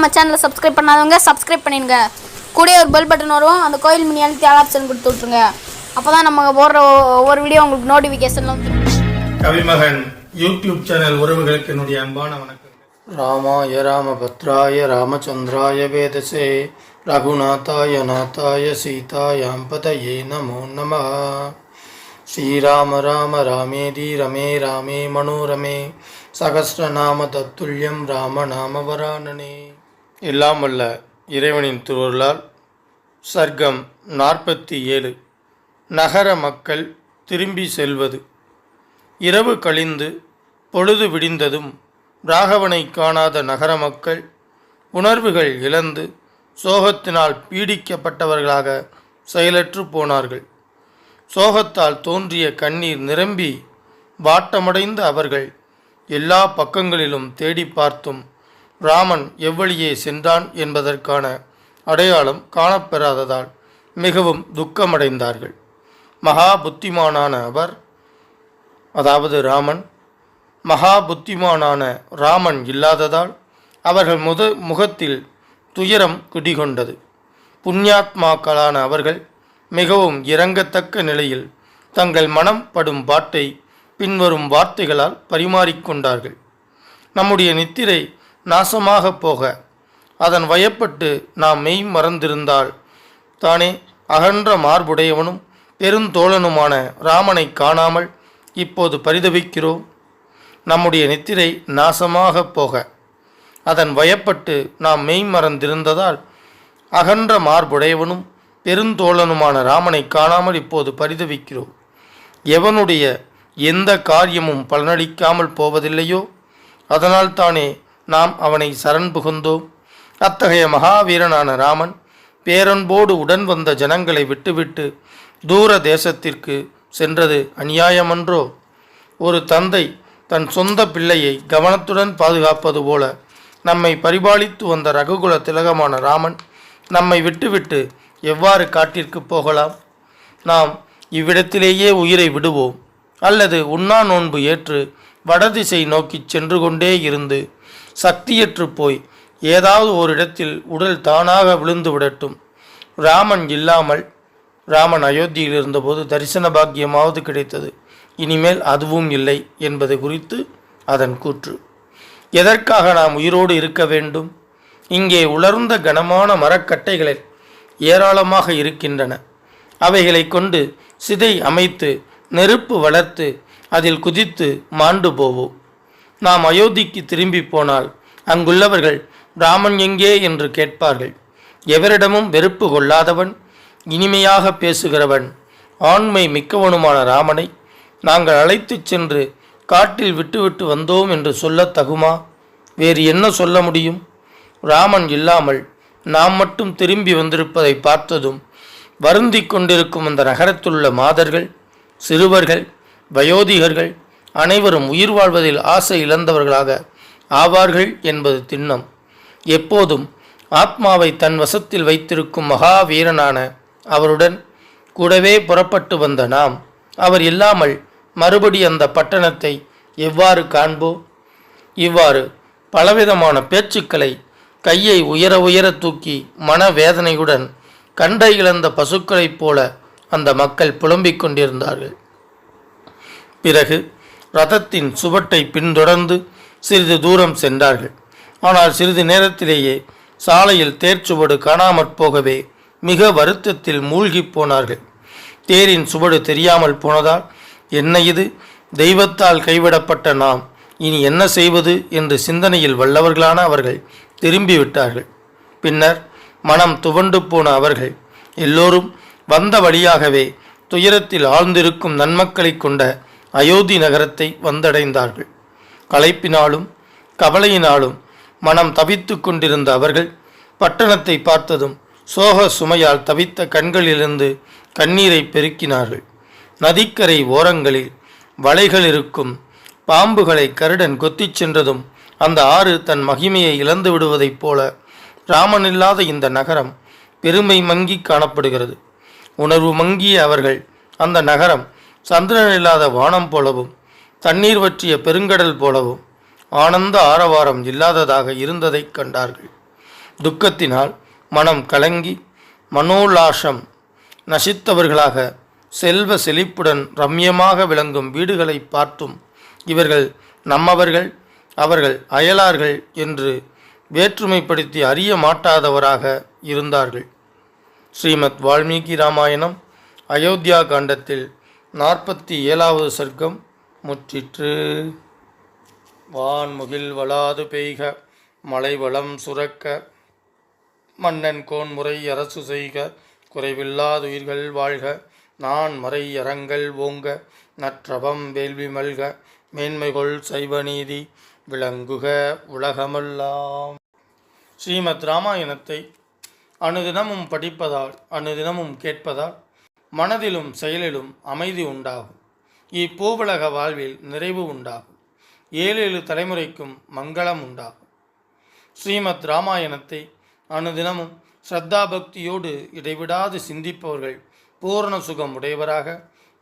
நம்ம சேனலை சப்ஸ்கிரைப் பண்ணாதவங்க சப்ஸ்கிரைப் பண்ணிடுங்க. கூட ஒரு பெல் பட்டன் வரும், அந்த கோயில் மினி அழுத்தி ஆல் ஆப்ஷன் கொடுத்து விட்ருங்க. அப்போ தான் நம்ம போடுற ஒவ்வொரு வீடியோ உங்களுக்கு நோட்டிஃபிகேஷன்ல வந்து. கவிமகன் யூடியூப் சேனல் உறவுகளுக்கு என்னுடைய அன்பான வணக்கம். ராமாய ராமபத்ராய ராமச்சந்திராய வேதசே ரகுநாதாய நாதாய சீதாயாம் பதயே நமோ நமः. ஸ்ரீராம ராம ராமேதி ரமே ராமே மனோரமே சகஸ்ரநாம தத்துல்யம் ராம நாம வரானனே. எல்லாம் வல்ல இறைவனின் திருவருளால் சர்க்கம் 47 நகர மக்கள் திரும்பி செல்வது. இரவு கழிந்து பொழுது விடிந்ததும் ராகவனை காணாத நகர மக்கள் உணர்வுகள் இழந்து சோகத்தினால் பீடிக்கப்பட்டவர்களாக செயலற்று போனார்கள். சோகத்தால் தோன்றிய கண்ணீர் நிரம்பி வாட்டமடைந்த அவர்கள் எல்லா பக்கங்களிலும் தேடி பார்த்தும் ராமன் எவ்வழியே சென்றான் என்பதற்கான அடையாளம் காணப்பெறாததால் மிகவும் துக்கமடைந்தார்கள். மகா புத்திமானான அவர், அதாவது ராமன், மகா புத்திமானான ராமன் இல்லாததால் அவர்கள் முகத்தில் துயரம் குடிகொண்டது. புண்ணியாத்மாக்களான அவர்கள் மிகவும் இரங்கத்தக்க நிலையில் தங்கள் மனம் படும் பாட்டை பின்வரும் வார்த்தைகளால் பரிமாறிக்கொண்டார்கள். நம்முடைய நித்திரை நாசமாக போக அதன் வயப்பட்டு நாம் மெய் மறந்திருந்தால் தானே அகன்ற மார்புடையவனும் பெருந்தோழனுமான ராமனை காணாமல் இப்போது பரிதவிக்கிறோம். நம்முடைய நித்திரை நாசமாக போக அதன் வயப்பட்டு நாம் மெய் மறந்திருந்ததால் அகன்ற மார்புடையவனும் பெருந்தோழனுமான ராமனை காணாமல் இப்போது பரிதவிக்கிறோம். எவனுடைய எந்த காரியமும் பலனளிக்காமல் போவதில்லையோ அதனால் தானே நாம் அவனை சரண் புகுந்தோம். அத்தகைய மகாவீரனான ராமன் பேரன்போடு உடன் வந்த ஜனங்களை விட்டுவிட்டு தூர தேசத்திற்கு சென்றது அநியாயமன்றோ? ஒரு தந்தை தன் சொந்த பிள்ளையை கவனத்துடன் பாதுகாப்பது போல நம்மை பரிபாலித்து வந்த ரகுகுல திலகமான ராமன் நம்மை விட்டுவிட்டு எவ்வாறு காட்டிற்கு போகலாம்? நாம் இவ்விடத்திலேயே உயிரை விடுவோம், அல்லது உண்ணா நோன்பு ஏற்று வடதிசை நோக்கி சென்று கொண்டே இருந்து சக்தியற்று போய் ஏதாவது ஓரிடத்தில் உடல் தானாக விழுந்து விடட்டும். ராமன் இல்லாமல், ராமன் அயோத்தியில் இருந்தபோது தரிசன பாக்கியமாவது கிடைத்தது, இனிமேல் அதுவும் இல்லை என்பது குறித்து அதன் கூற்று. எதற்காக நாம் உயிரோடு இருக்க வேண்டும்? இங்கே உலர்ந்த கனமான மரக்கட்டைகளில் ஏராளமாக இருக்கின்றன. அவைகளை கொண்டு சிதை அமைத்து நெருப்பு வளர்த்து அதில் குதித்து மாண்டு போவோம். நாம் அயோத்திக்கு திரும்பி போனால் அங்குள்ளவர்கள் ராமன் எங்கே என்று கேட்பார்கள். எவரிடமும் வெறுப்பு கொள்ளாதவன், இனிமையாக பேசுகிறவன், ஆண்மை மிக்கவனுமான ராமனை நாங்கள் அழைத்து சென்று காட்டில் விட்டுவிட்டு வந்தோம் என்று சொல்ல தகுமா? வேறு என்ன சொல்ல முடியும்? ராமன் இல்லாமல் நாம் மட்டும் திரும்பி வந்திருப்பதை பார்த்ததும் வருந்தி கொண்டிருக்கும் அந்த நகரத்திலுள்ள மாதர்கள், சிறுவர்கள், வயோதிகர்கள் அனைவரும் உயிர் வாழ்வதில் ஆசை இழந்தவர்களாக ஆவார்கள் என்பது திண்ணம். எப்போதும் ஆத்மாவை தன் வசத்தில் வைத்திருக்கும் மகாவீரனான அவருடன் கூடவே புறப்பட்டு வந்த நாம் அவர் இல்லாமல் மறுபடி அந்த பட்டணத்தை எவ்வாறு காண்போம்? இவ்வாறு பலவிதமான பேச்சுக்களை கையை உயர உயர தூக்கி மனவேதனையுடன் கண்டை இழந்த பசுக்களைப் போல அந்த மக்கள் புலம்பிக் கொண்டிருந்தார்கள். பிறகு ரதத்தின் சுவட்டை பின்தொடர்ந்து சிறிது தூரம் சென்றார்கள். ஆனால் சிறிது நேரத்திலேயே சாலையில் தேர்ச்சுவடு காணாமற் போகவே மிக வருத்தத்தில் மூழ்கி போனார்கள். தேரின் சுவடு தெரியாமல் போனதால் என்ன இது, தெய்வத்தால் கைவிடப்பட்ட நாம் இனி என்ன செய்வது என்று சிந்தனையில் வல்லவர்களான அவர்கள் திரும்பிவிட்டார்கள். பின்னர் மனம் துவண்டு போன அவர்கள் எல்லோரும் வந்த வழியாகவே துயரத்தில் ஆழ்ந்திருக்கும் நன்மக்களை கொண்ட அயோத்தி நகரத்தை வந்தடைந்தார்கள். களைப்பினாலும் கவலையினாலும் மனம் தவித்து கொண்டிருந்த அவர்கள் பட்டணத்தை பார்த்ததும் சோக சுமையால் தவித்த கண்களிலிருந்து கண்ணீரை பெருக்கினார்கள். நதிக்கரை ஓரங்களில் வலைகள் இருக்கும் பாம்புகளை கருடன் கொத்திச் சென்றதும் அந்த ஆறு தன் மகிமையை இழந்து விடுவதைப் போல ராமன் இல்லாத இந்த நகரம் பெருமை மங்கி காணப்படுகிறது. உணர்வு மங்கிய அவர்கள் அந்த நகரம் சந்திரன் இல்லாத வானம் போலவும் தண்ணீர் வற்றிய பெருங்கடல் போலவும் ஆனந்த ஆரவாரம் இல்லாததாக இருந்ததைக் கண்டார்கள். துக்கத்தினால் மனம் கலங்கி மனோலாசம் நசித்தவர்களாக செல்வ செழிப்புடன் ரம்யமாக விளங்கும் வீடுகளை பார்த்தும் இவர்கள் நம்மவர்கள் அவர்கள் அயலார்கள் என்று வேற்றுமைப்படுத்தி அறிய மாட்டாதவராக இருந்தார்கள். ஸ்ரீமத் வால்மீகி ராமாயணம் அயோத்தியா காண்டத்தில் 47வது சர்க்கம் முற்றிற்று. வான்முகில் வளாது பெய்க மலை வளம் சுரக்க மன்னன் கோன்முறை அரசு செய்க குறைவில்லாதுயிர்கள் வாழ்க நான் மறை அறங்கள் ஓங்க நற்றவம் வேள்வி மல்க மேன்மைகொள் சைவநீதி விளங்குக உலகமெல்லாம். ஸ்ரீமத் ராமாயணத்தை அனுதினமும் படிப்பதால் அனுதினமும் கேட்பதால் மனதிலும் செயலிலும் அமைதி உண்டாகும். இப்பூவுலக வாழ்வில் நிறைவு உண்டாகும். 7 தலைமுறைக்கும் மங்களம் உண்டாகும். ஸ்ரீமத் ராமாயணத்தை அனுதினமும் ஸ்ரத்தா பக்தியோடு இடைவிடாது சிந்திப்பவர்கள் பூரண சுகம் உடையவராக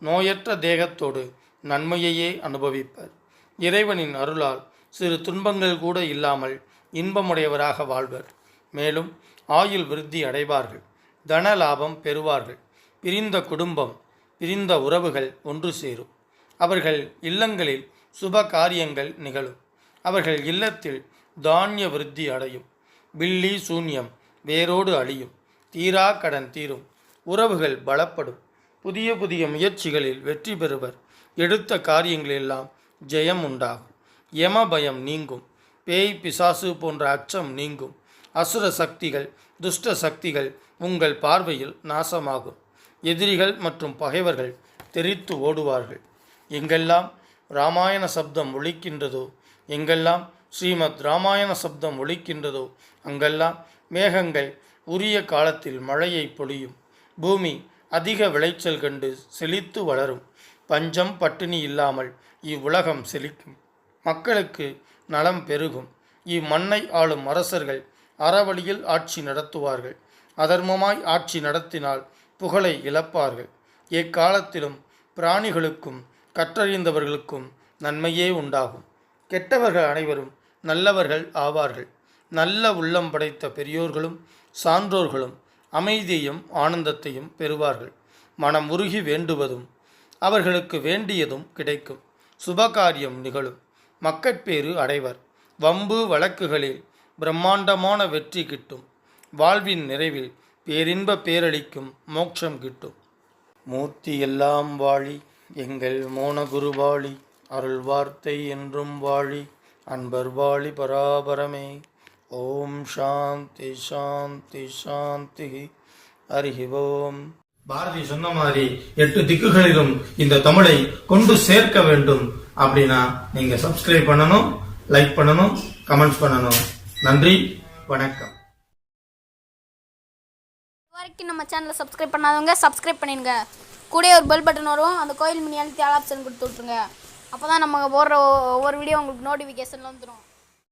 நோயற்ற தேகத்தோடு நன்மையையே அனுபவிப்பர். இறைவனின் அருளால் சிறு துன்பங்கள் கூட இல்லாமல் இன்பமுடையவராக வாழ்வர். மேலும் ஆயுள் விருத்தி அடைவார்கள். தன லாபம் பெறுவார்கள். பிரிந்த குடும்பம் பிரிந்த உறவுகள் ஒன்று சேரும். அவர்கள் இல்லங்களில் சுப காரியங்கள் நிகழும். அவர்கள் இல்லத்தில் தானிய விருத்தி அடையும். பில்லி சூன்யம் வேரோடு அழியும். தீரா கடன் தீரும். உறவுகள் பலப்படும். புதிய புதிய முயற்சிகளில் வெற்றி பெறுவர். எடுத்த காரியங்களெல்லாம் ஜெயம் உண்டாகும். யம பயம் நீங்கும். பேய் பிசாசு போன்ற அச்சம் நீங்கும். அசுர சக்திகள் துஷ்ட சக்திகள் உங்கள் பார்வையில் நாசமாகும். எதிரிகள் மற்றும் பகைவர்கள் தெரித்து ஓடுவார்கள். எங்கெல்லாம் இராமாயண சப்தம் ஒலிக்கின்றதோ எங்கெல்லாம் ஸ்ரீமத் இராமாயண சப்தம் ஒலிக்கின்றதோ அங்கெல்லாம் மேகங்கள் உரிய காலத்தில் மழையை பொழியும். பூமி அதிக விளைச்சல் கண்டு செழித்து வளரும். பஞ்சம் பட்டினி இல்லாமல் இவ்வுலகம் செழிக்கும். மக்களுக்கு நலம் பெருகும். இம்மண்ணை ஆளும் அரசர்கள் அறவழியில் ஆட்சி நடத்துவார்கள். அதர்மமாய் ஆட்சி நடத்தினால் புகழை இழப்பார்கள். எக்காலத்திலும் பிராணிகளுக்கும் கற்றறிந்தவர்களுக்கும் நன்மையே உண்டாகும். கெட்டவர்கள் அனைவரும் நல்லவர்கள் ஆவார்கள். நல்ல உள்ளம் படைத்த பெரியோர்களும் சான்றோர்களும் அமைதியையும் ஆனந்தத்தையும் பெறுவார்கள். மனம் உருகி வேண்டுவதும் அவர்களுக்கு வேண்டியதும் கிடைக்கும். சுபகாரியம் நிகழும். மக்கட்பேறு அடைவர். வம்பு வழக்குகளில் பிரம்மாண்டமான வெற்றி கிட்டும். வாழ்வின் நிறைவில் பேரின்ப பேரளிக்கும் மோட்சம் கிட்டும். மூர்த்தி எல்லாம் வாழி எங்கள் மோனகுரு வாழி அருள் வார்த்தை என்றும் வாழி அன்பர் வாழி பராபரமே. ஓம் சாந்தி சாந்தி சாந்தி. ஹரி ஓம். பாரதி சொன்ன மாதிரி 8 திக்குகளிலும் இந்த தமிழை கொண்டு சேர்க்க வேண்டும் அப்படின்னா நீங்க சப்ஸ்கிரைப் பண்ணணும், லைக் பண்ணணும், கமெண்ட்ஸ் பண்ணணும். நன்றி, வணக்கம். இதுவரைக்கும் நம்ம சேனலை சப்ஸ்கிரைப் பண்ணாதவங்க சப்ஸ்கிரைப் பண்ணிடுங்க. கூடவே ஒரு பெல் பட்டன் வரும், அந்த கோயில் மினி ஆல் ஆப்ஷன் கொடுத்து விட்ருங்க. அப்போ தான் நம்ம போடுற ஒவ்வொரு வீடியோ உங்களுக்கு நோட்டிஃபிகேஷனில் வந்துடும்.